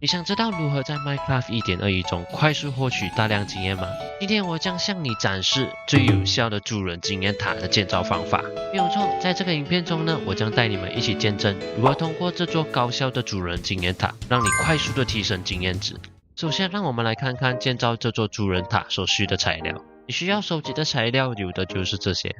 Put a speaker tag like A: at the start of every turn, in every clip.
A: 你想知道如何在 Minecraft 1.21中快速获取大量经验吗？今天我将向你展示最有效的主人经验塔的建造方法。没有错，在这个影片中呢，我将带你们一起见证如何通过这座高效的主人经验塔，让你快速的提升经验值。首先，让我们来看看建造这座主人塔所需的材料。你需要收集的材料有的就是这些。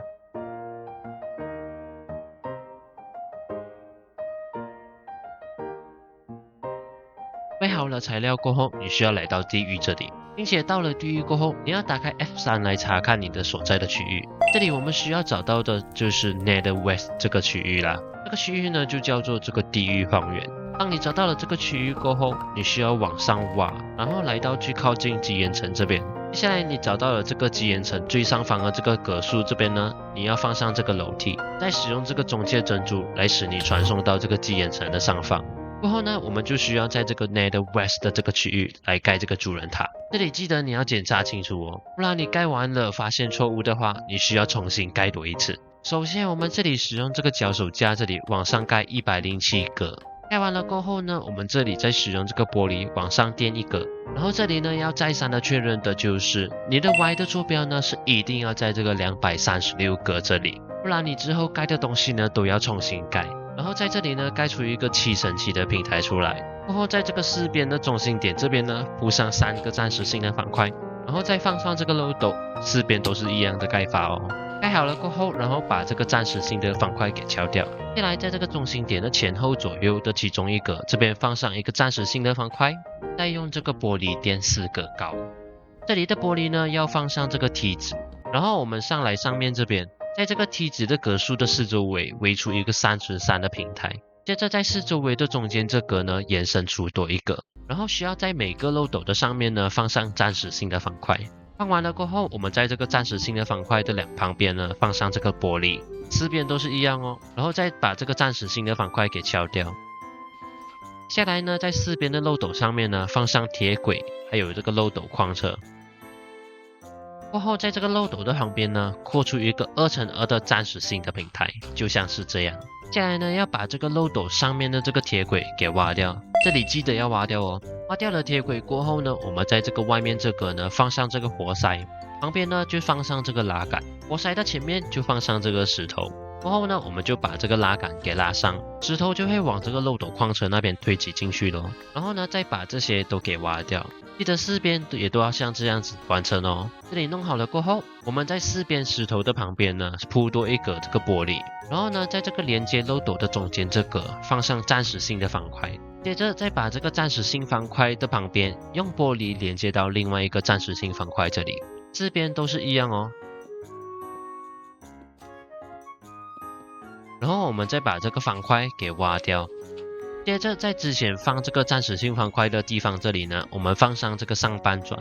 A: 备好了材料过后，你需要来到地狱这里，并且到了地狱过后，你要打开 F3 来查看你的所在的区域。这里我们需要找到的就是 Nether West 这个区域啦。这个区域呢就叫做这个地狱荒原。当你找到了这个区域过后，你需要往上挖，然后来到最靠近基岩层这边。接下来你找到了这个基岩层最上方的这个葛树这边呢，你要放上这个楼梯，再使用这个中介珍珠来使你传送到这个基岩层的上方。过后呢，我们就需要在这个 Nether West 的这个区域来盖这个主人塔。这里记得你要检查清楚哦，不然你盖完了发现错误的话，你需要重新盖多一次。首先我们这里使用这个脚手架这里往上盖107格，盖完了过后呢，我们这里再使用这个玻璃往上垫一格。然后这里呢要再三的确认的就是你的 Y 的坐标呢是一定要在这个236格这里，不然你之后盖的东西呢都要重新盖。然后在这里呢盖出一个7乘7的平台出来，过后在这个四边的中心点这边呢铺上3个暂时性的方块，然后再放上这个漏斗，四边都是一样的盖法哦。盖好了过后，然后把这个暂时性的方块给敲掉。接下来在这个中心点的前后左右的其中一格这边放上一个暂时性的方块，再用这个玻璃垫4个高。这里的玻璃呢要放上这个梯子，然后我们上来上面这边，在这个梯子的格数的四周围围出一个33的平台，接着在四周围的中间这格呢延伸出多一个，然后需要在每个漏斗的上面呢放上暂时性的方块。放完了过后，我们在这个暂时性的方块的两旁边呢放上这个玻璃，四边都是一样哦，然后再把这个暂时性的方块给敲掉。下来呢，在四边的漏斗上面呢放上铁轨，还有这个漏斗矿车。过后在这个漏斗的旁边呢扩出一个2乘2的暂时性的平台，就像是这样。接下来呢要把这个漏斗上面的这个铁轨给挖掉，这里记得要挖掉哦。挖掉了铁轨过后呢，我们在这个外面这个呢放上这个活塞，旁边呢就放上这个拉杆，活塞的前面就放上这个石头。过后呢我们就把这个拉杆给拉上，石头就会往这个漏斗矿车那边推挤进去咯。然后呢再把这些都给挖掉，记得四边也都要像这样子完成哦。这里弄好了过后，我们在四边石头的旁边呢铺多一格这个玻璃，然后呢在这个连接漏斗的中间这个放上暂时性的方块，接着再把这个暂时性方块的旁边用玻璃连接到另外一个暂时性方块这里，四边都是一样哦。然后我们再把这个方块给挖掉，接着在之前放这个暂时性方块的地方这里呢，我们放上这个上半砖，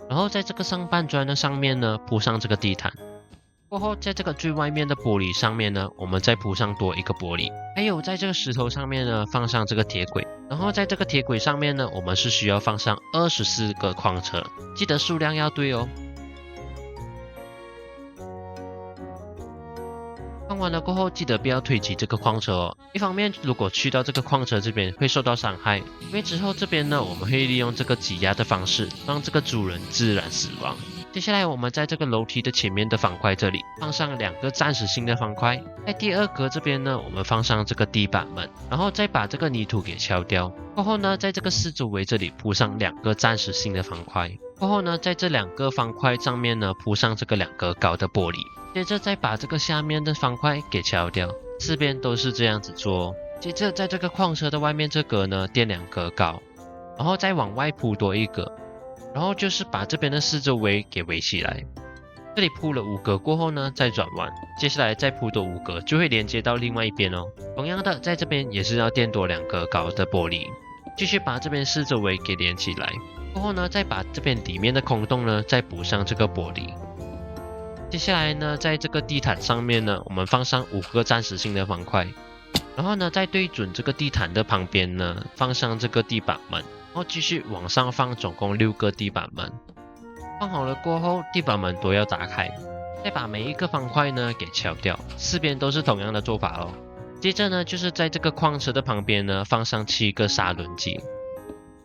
A: 然后在这个上半砖的上面呢铺上这个地毯，过后在这个最外面的玻璃上面呢，我们再铺上多一个玻璃，还有在这个石头上面呢放上这个铁轨，然后在这个铁轨上面呢，我们是需要放上24个矿车，记得数量要对哦。放完了过后，记得不要推挤这个矿车哦。一方面，如果去到这个矿车这边会受到伤害，因为之后这边呢，我们会利用这个挤压的方式，让这个主人自然死亡。接下来，我们在这个楼梯的前面的方块这里放上2个暂时性的方块，在第2格这边呢，我们放上这个地板门，然后再把这个泥土给敲掉。过后呢，在这个四周围这里铺上2个暂时性的方块。过后呢，在这2个方块上面呢铺上这个2个高的玻璃。接着再把这个下面的方块给敲掉，四边都是这样子做。接着在这个矿车的外面这格呢垫2格高，然后再往外铺多一格，然后就是把这边的四周围给围起来。这里铺了5格过后呢再转弯，接下来再铺多5格就会连接到另外一边哦。同样的在这边也是要垫多2格高的玻璃，继续把这边四周围给连起来。过后呢再把这边里面的空洞呢再补上这个玻璃。接下来呢，在这个地毯上面呢，我们放上5个暂时性的方块，然后呢，再对准这个地毯的旁边呢，放上这个地板门，然后继续往上放，总共6个地板门。放好了过后，地板门都要打开，再把每一个方块呢给敲掉，四边都是同样的做法哦。接着呢，就是在这个矿车的旁边呢，放上7个砂轮机，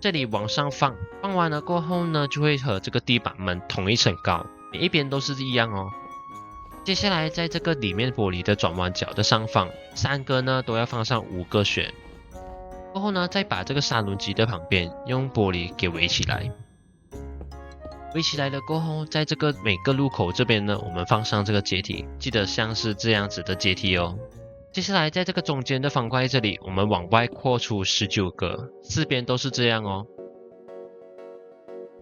A: 这里往上放，放完了过后呢，就会和这个地板们同一层高，每一边都是一样哦。接下来在这个里面玻璃的转弯角的上方，3个呢都要放上5个旋。过后呢，再把这个3轮机的旁边用玻璃给围起来。围起来了过后，在这个每个路口这边呢，我们放上这个阶梯，记得像是这样子的阶梯哦。接下来在这个中间的方块这里，我们往外扩出19个，4边都是这样哦。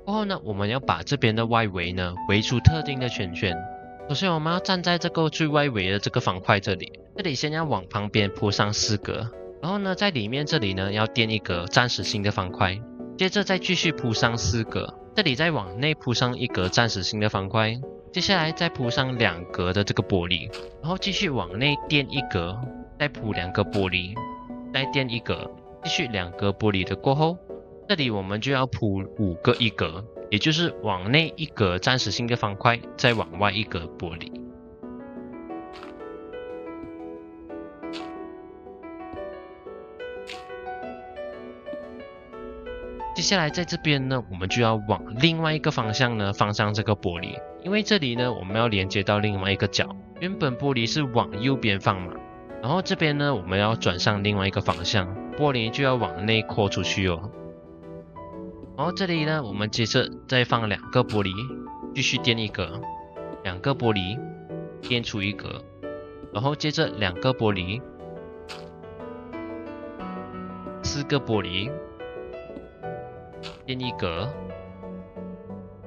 A: 过后呢，我们要把这边的外围呢围出特定的圈圈。首先我们要站在这个最外围的这个方块这里，先要往旁边铺上4格，然后呢在里面这里呢要垫一格暂时性的方块，接着再继续铺上4格，这里再往内铺上1格暂时性的方块，接下来再铺上2格的这个玻璃，然后继续往内垫1格，再铺2个玻璃，再垫1格，继续2格玻璃的过后，这里我们就要铺5个1格，也就是往内1格暂时性的方块，再往外1格玻璃。接下来在这边呢，我们就要往另外一个方向呢放上这个玻璃，因为这里呢我们要连接到另外一个角，原本玻璃是往右边放嘛，然后这边呢我们要转向另外一个方向，玻璃就要往内扩出去哦。然后这里呢，我们接着再放2个玻璃，继续垫1格，2个玻璃，垫出1格，然后接着2个玻璃，4个玻璃，垫1格，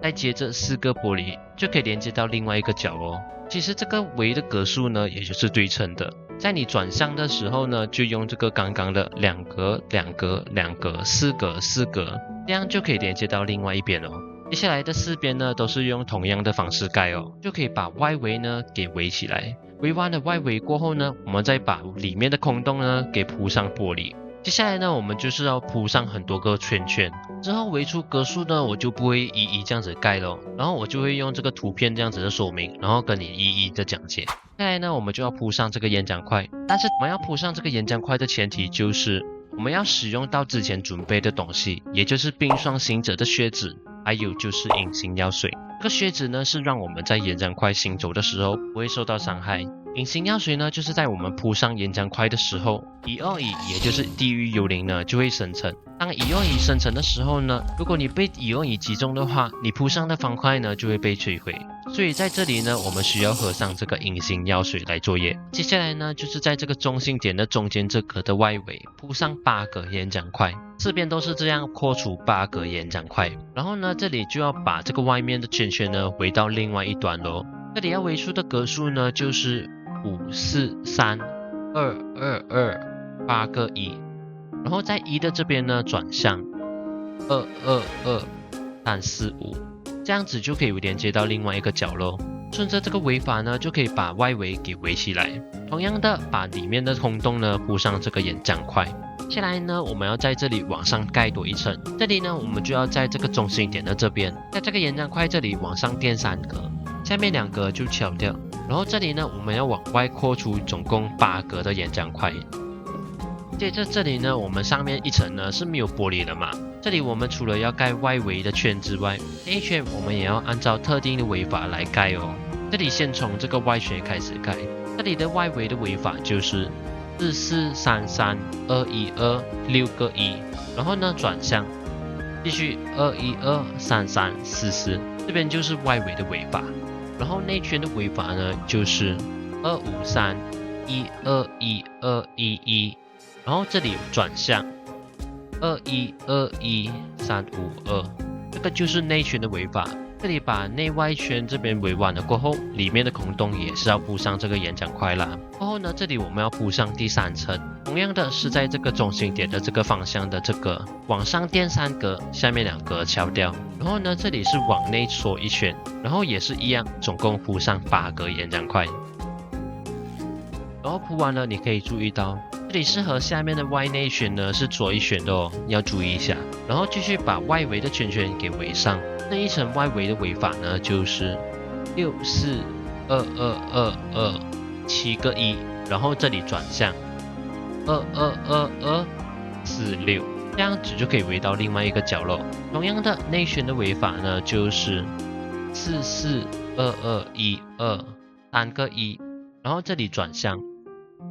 A: 再接着4个玻璃，就可以连接到另外一个角哦。其实这个围的格数呢，也就是对称的。在你转向的时候呢，就用这个刚刚的2格、2格、2格、4格、4格，这样就可以连接到另外一边哦。接下来的4边呢，都是用同样的方式盖哦，就可以把外围呢给围起来。围完了外围过后呢，我们再把里面的空洞呢给铺上玻璃。接下来呢，我们就是要铺上很多个圈圈，之后围出格数呢，我就不会一一这样子盖了，然后我就会用这个图片这样子的说明，然后跟你一一的讲解。接下来呢，我们就要铺上这个延展块，但是我们要铺上这个延展块的前提就是我们要使用到之前准备的东西，也就是冰霜行者的靴子，还有就是隐形药水。这个靴子呢，是让我们在延展块行走的时候不会受到伤害。隐形药水呢，就是在我们铺上延展块的时候，乙二乙也就是地狱幽灵呢就会生成。当乙二乙生成的时候呢，如果你被乙二乙击中的话，你铺上的方块呢就会被摧毁。所以在这里呢，我们需要喝上这个隐形药水来作业。接下来呢，就是在这个中心点的中间这格的外围铺上8个延展块，4边都是这样扩出8个延展块。然后呢，这里就要把这个外面的圈圈呢围到另外一端咯。这里要围出的格数呢就是5、4、3、2、2、2、8个1，然后在1的这边呢转向2、2、2、3、4、5，这样子就可以连接到另外一个角咯。顺着这个围法呢，就可以把外围给围起来。同样的，把里面的空洞呢铺上这个延展块。接下来呢，我们要在这里往上盖多一层。这里呢，我们就要在这个中心点的这边，在这个延展块这里往上垫3格，下面2格就敲掉。然后这里呢，我们要往外扩出总共8格的延展块。接着这里呢，我们上面一层呢是没有玻璃的嘛，这里我们除了要盖外围的圈之外，内圈我们也要按照特定的围法来盖哦。这里先从这个外圈开始盖，这里的外围的围法就是4、4、3、3、2、1、2、6个1，然后呢转向，继续2、1、2、3、3、4、4，这边就是外围的围法。然后内圈的围法呢就是2、5、3、1、2、1、2、1、1，然后这里转向2、1、2、1、3、5、2，这个就是内圈的围法。这里把内外圈这边围完了过后，里面的空洞也是要铺上这个延展块啦。过后呢，这里我们要铺上第3层，同样的是在这个中心点的这个方向的这个往上垫3格，下面2格敲掉。然后呢，这里是往内缩一圈，然后也是一样，总共铺上8个延展块。然后铺完了，你可以注意到这里是和下面的外内圈呢是左一圈的哦，要注意一下。然后继续把外围的圈圈给围上。这一层外围的围法呢就是6、4、2、2、2、2、7个1，然后这里转向2、2、2、2、4、6，这样子就可以围到另外一个角落。同样的内旋的围法呢，就是442212，单个一，然后这里转向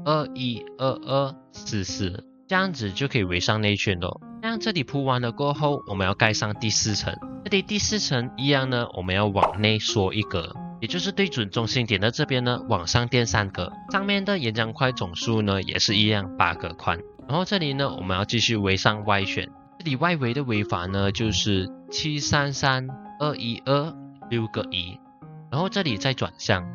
A: 212244，这样子就可以围上内旋咯。这样这里铺完了过后，我们要盖上第4层。这里第4层一样呢，我们要往内缩一格，也就是对准中心点的这边呢，往上垫3格。上面的延长块总数呢，也是一样8格宽。然后这里呢，我们要继续围上外旋。这里外围的围法呢，就是733212，6个1，然后这里再转向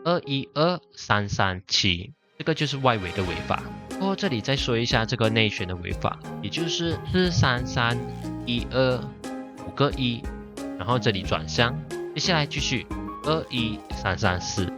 A: 212337，这个就是外围的围法。然后这里再说一下这个内旋的围法，也就是43312，5个1，然后这里转向，接下来继续21334，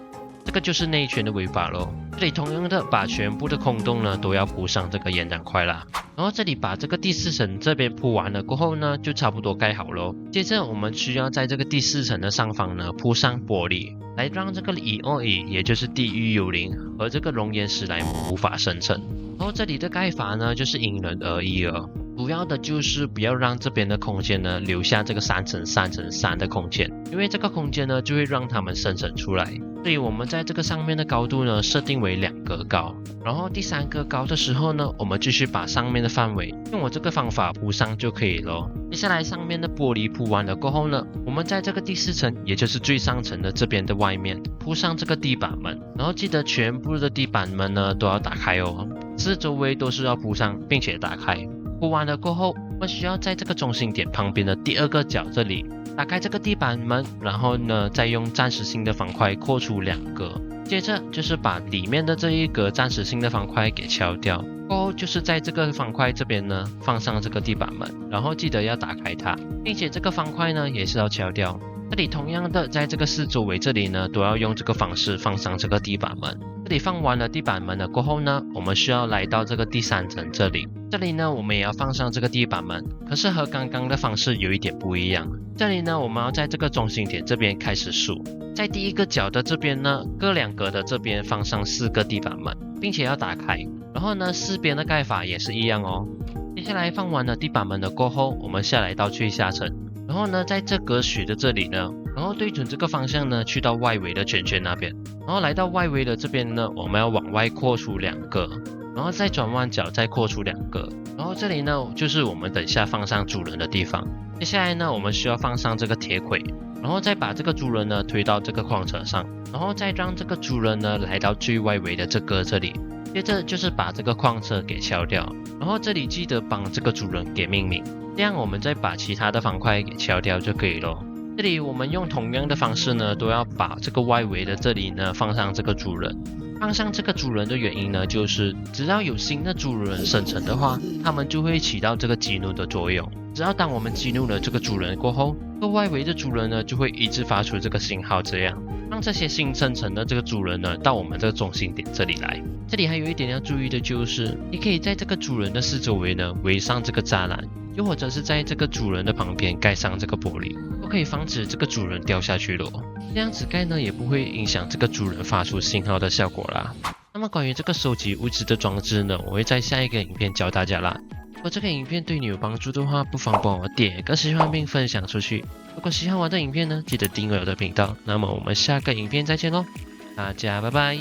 A: 这个就是内旋的围法咯。这里同样的把全部的空洞呢都要铺上这个延展块啦。然后这里把这个第4层这边铺完了过后呢，就差不多盖好咯。接着我们需要在这个第4层的上方呢铺上玻璃，来让这个221，也就是地狱幽灵和这个熔岩史莱姆无法生成。然后这里的盖法呢就是因人而异了，主要的就是不要让这边的空间呢留下这个3×3×3的空间，因为这个空间呢就会让它们生成出来。所以我们在这个上面的高度呢设定为2格高，然后第3格高的时候呢，我们继续把上面的范围用我这个方法铺上就可以了。接下来上面的玻璃铺完了过后呢，我们在这个第4层，也就是最上层的这边的外面铺上这个地板门，然后记得全部的地板门呢都要打开哦，四周围都是要铺上并且打开。铺完了过后，我们需要在这个中心点旁边的第2个角这里打开这个地板门，然后呢再用暂时性的方块扩出2格，接着就是把里面的这一格暂时性的方块给敲掉，过后就是在这个方块这边呢放上这个地板门，然后记得要打开它，并且这个方块呢也是要敲掉。这里同样的在这个四周围这里呢都要用这个方式放上这个地板门。这里放完了地板门了过后呢，我们需要来到这个第3层这里，这里呢我们也要放上这个地板门，可是和刚刚的方式有一点不一样。这里呢我们要在这个中心点这边开始数，在第1个角的这边呢各2格的这边放上4个地板门，并且要打开，然后呢4边的盖法也是一样哦。接下来放完了地板门了过后，我们下来到最下层，然后呢在这格许的这里呢，然后对准这个方向呢去到外围的圈圈那边，然后来到外围的这边呢，我们要往外扩出2个，然后再转弯角再扩出2个，然后这里呢就是我们等下放上主人的地方。接下来呢我们需要放上这个铁轨，然后再把这个主人呢推到这个矿车上，然后再让这个主人呢来到最外围的这个这里，接着就是把这个矿车给敲掉，然后这里记得帮这个主人给命名，这样我们再把其他的方块给敲掉就可以咯。这里我们用同样的方式呢，都要把这个外围的这里呢放上这个主人。放上这个主人的原因呢，就是只要有新的主人生成的话，他们就会起到这个激怒的作用。只要当我们激怒了这个主人过后，这个外围的主人呢就会一直发出这个信号，这样让这些新生成的这个主人呢到我们这个中心点这里来。这里还有一点要注意的就是，你可以在这个主人的四周围呢围上这个栅栏，又或者是在这个主人的旁边盖上这个玻璃，都可以防止这个主人掉下去咯。这样子盖呢也不会影响这个主人发出信号的效果啦。那么关于这个收集物质的装置呢，我会在下一个影片教大家啦。如果这个影片对你有帮助的话，不妨帮我点个喜欢并分享出去。如果喜欢我的影片呢，记得订阅我的频道。那么我们下个影片再见咯，大家拜拜。